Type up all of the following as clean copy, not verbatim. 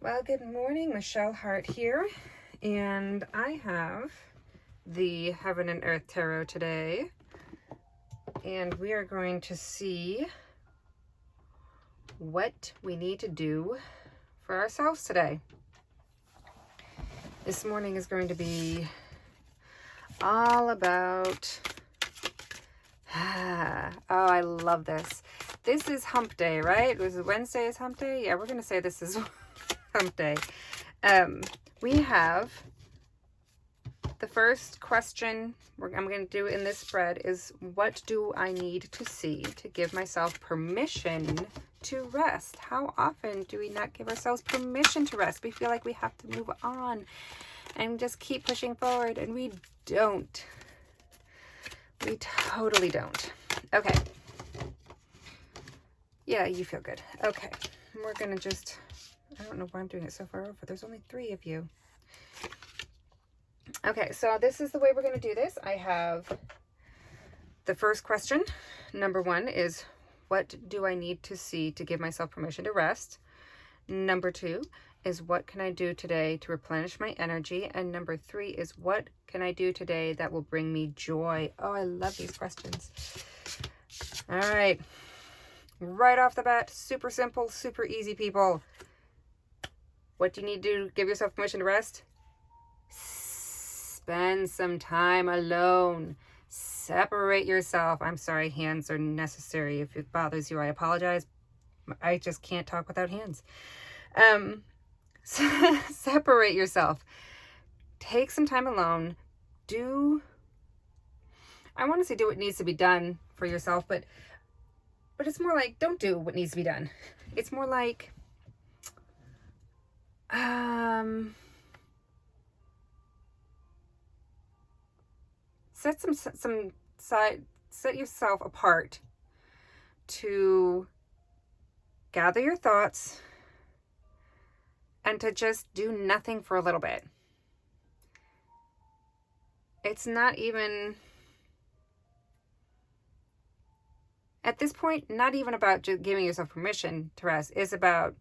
Well, good morning, Michelle Hart here, and I have the Heaven and Earth Tarot today, and we are going to see what we need to do for ourselves today. This morning is going to be all about, oh, I love this. This is hump day, right? Was it Wednesday is hump day? Yeah, we're going to say this is hump day. We have the first question I'm going to do in this spread is, what do I need to see to give myself permission to rest? How often do we not give ourselves permission to rest? We feel like we have to move on and just keep pushing forward, and we don't. We totally don't. Okay. Yeah, you feel good. Okay. We're going to just, I don't know why I'm doing it so far over. There's only 3 of you. Okay, so this is the way we're going to do this. I have the first question. Number 1 is, what do I need to see to give myself permission to rest? Number 2 is, what can I do today to replenish my energy? And number 3 is, what can I do today that will bring me joy? Oh, I love these questions. All right. Right off the bat, super simple, super easy, people. What do you need to do to give yourself permission to rest? Spend some time alone. Separate yourself. I'm sorry, hands are necessary. If it bothers you, I apologize. I just can't talk without hands. Separate yourself. Take some time alone. I want to say do what needs to be done for yourself, but it's more like, don't do what needs to be done. It's more like, set yourself apart to gather your thoughts and to just do nothing for a little bit. It's not even, at this point, not even about just giving yourself permission to rest. It's about,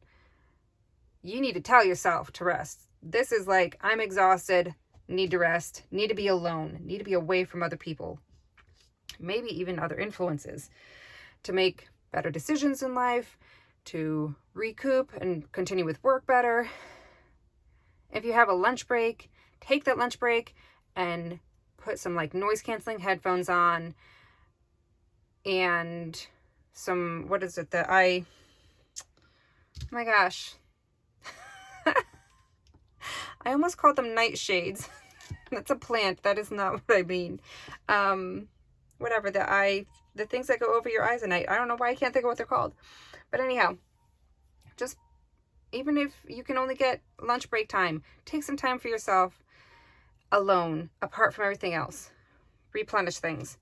you need to tell yourself to rest. This is like, I'm exhausted, need to rest, need to be alone, need to be away from other people, maybe even other influences, to make better decisions in life, to recoup and continue with work better. If you have a lunch break, take that lunch break and put some like noise canceling headphones on and some, what is it that oh my gosh. I almost called them nightshades. That's a plant. That is not what I mean. Whatever, the things that go over your eyes at night. I don't know why I can't think of what they're called. But anyhow, just, even if you can only get lunch break time, take some time for yourself alone, apart from everything else. Replenish things.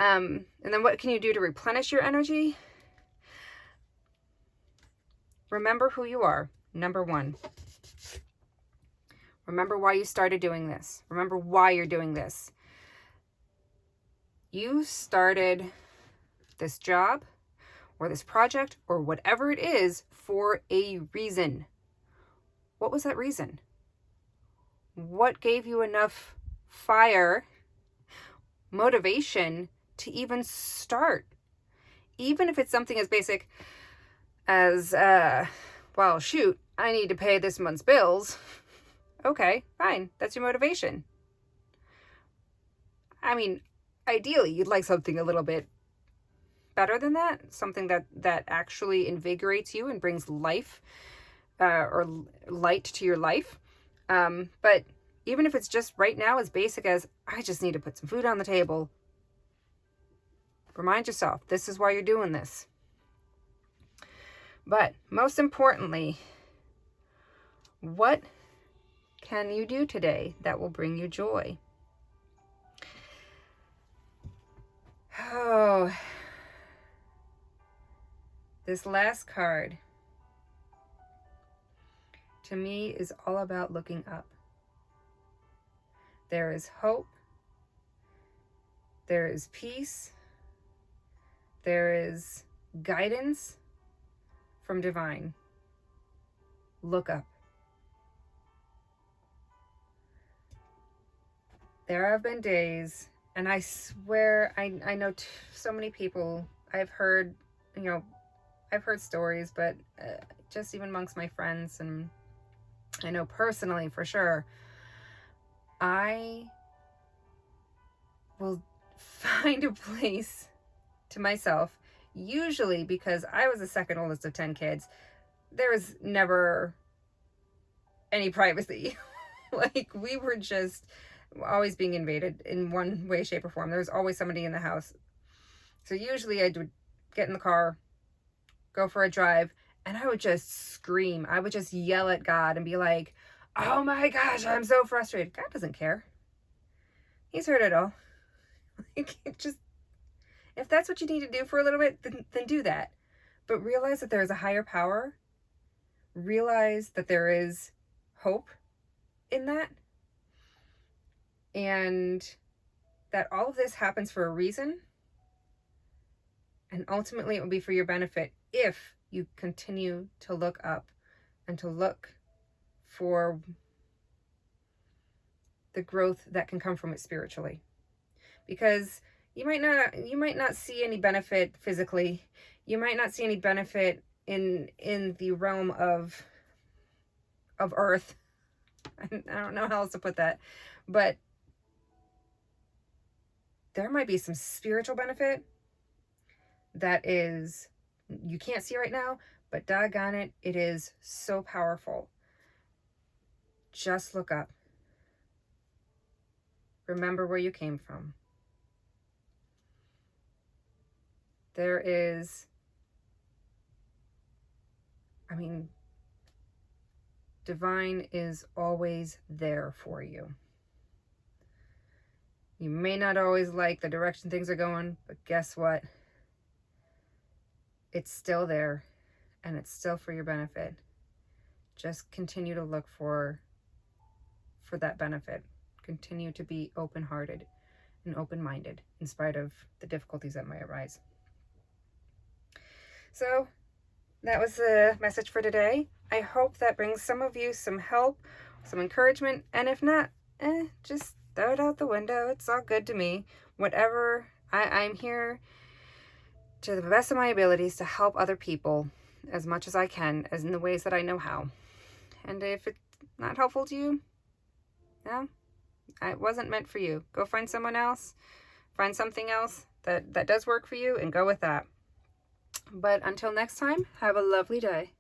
And then what can you do to replenish your energy? Remember who you are, number 1. Remember why you started doing this. Remember why you're doing this. You started this job or this project or whatever it is for a reason. What was that reason? What gave you enough fire, motivation to even start? Even if it's something as basic as, well, shoot, I need to pay this month's bills. Okay, fine. That's your motivation. I mean, ideally, you'd like something a little bit better than that. Something that actually invigorates you and brings life or light to your life. But even if it's just right now as basic as, I just need to put some food on the table. Remind yourself, this is why you're doing this. But most importantly, what can you do today that will bring you joy? Oh, this last card to me is all about looking up. There is hope. There is peace. There is guidance from divine. Look up. there have been days, and I swear I know so many people. I've heard, I've heard stories, but just even amongst my friends, and I know personally for sure, I will find a place to myself, usually because I was the second oldest of 10 kids. There was never any privacy. Like, we were just always being invaded in one way, shape, or form. There was always somebody in the house. So usually I would get in the car, go for a drive, and I would just scream. I would just yell at God and be like, oh my gosh, I'm so frustrated. God doesn't care. He's heard it all. Like, just, if that's what you need to do for a little bit, then do that. But realize that there is a higher power. Realize that there is hope in that. And that all of this happens for a reason. And ultimately it will be for your benefit if you continue to look up and to look for the growth that can come from it spiritually. Because you might not see any benefit physically. You might not see any benefit in the realm of earth. I don't know how else to put that. But there might be some spiritual benefit that is, you can't see right now, but doggone it, it is so powerful. Just look up. Remember where you came from. There is, divine is always there for you. You may not always like the direction things are going, but guess what? It's still there, and it's still for your benefit. Just continue to look for that benefit. Continue to be open-hearted and open-minded in spite of the difficulties that might arise. So that was the message for today. I hope that brings some of you some help, some encouragement, and if not, just throw it out the window. It's all good to me. Whatever, I'm here to the best of my abilities to help other people as much as I can, as in the ways that I know how. And if it's not helpful to you, no, it wasn't meant for you. Go find someone else, find something else that does work for you, and go with that. But until next time, have a lovely day.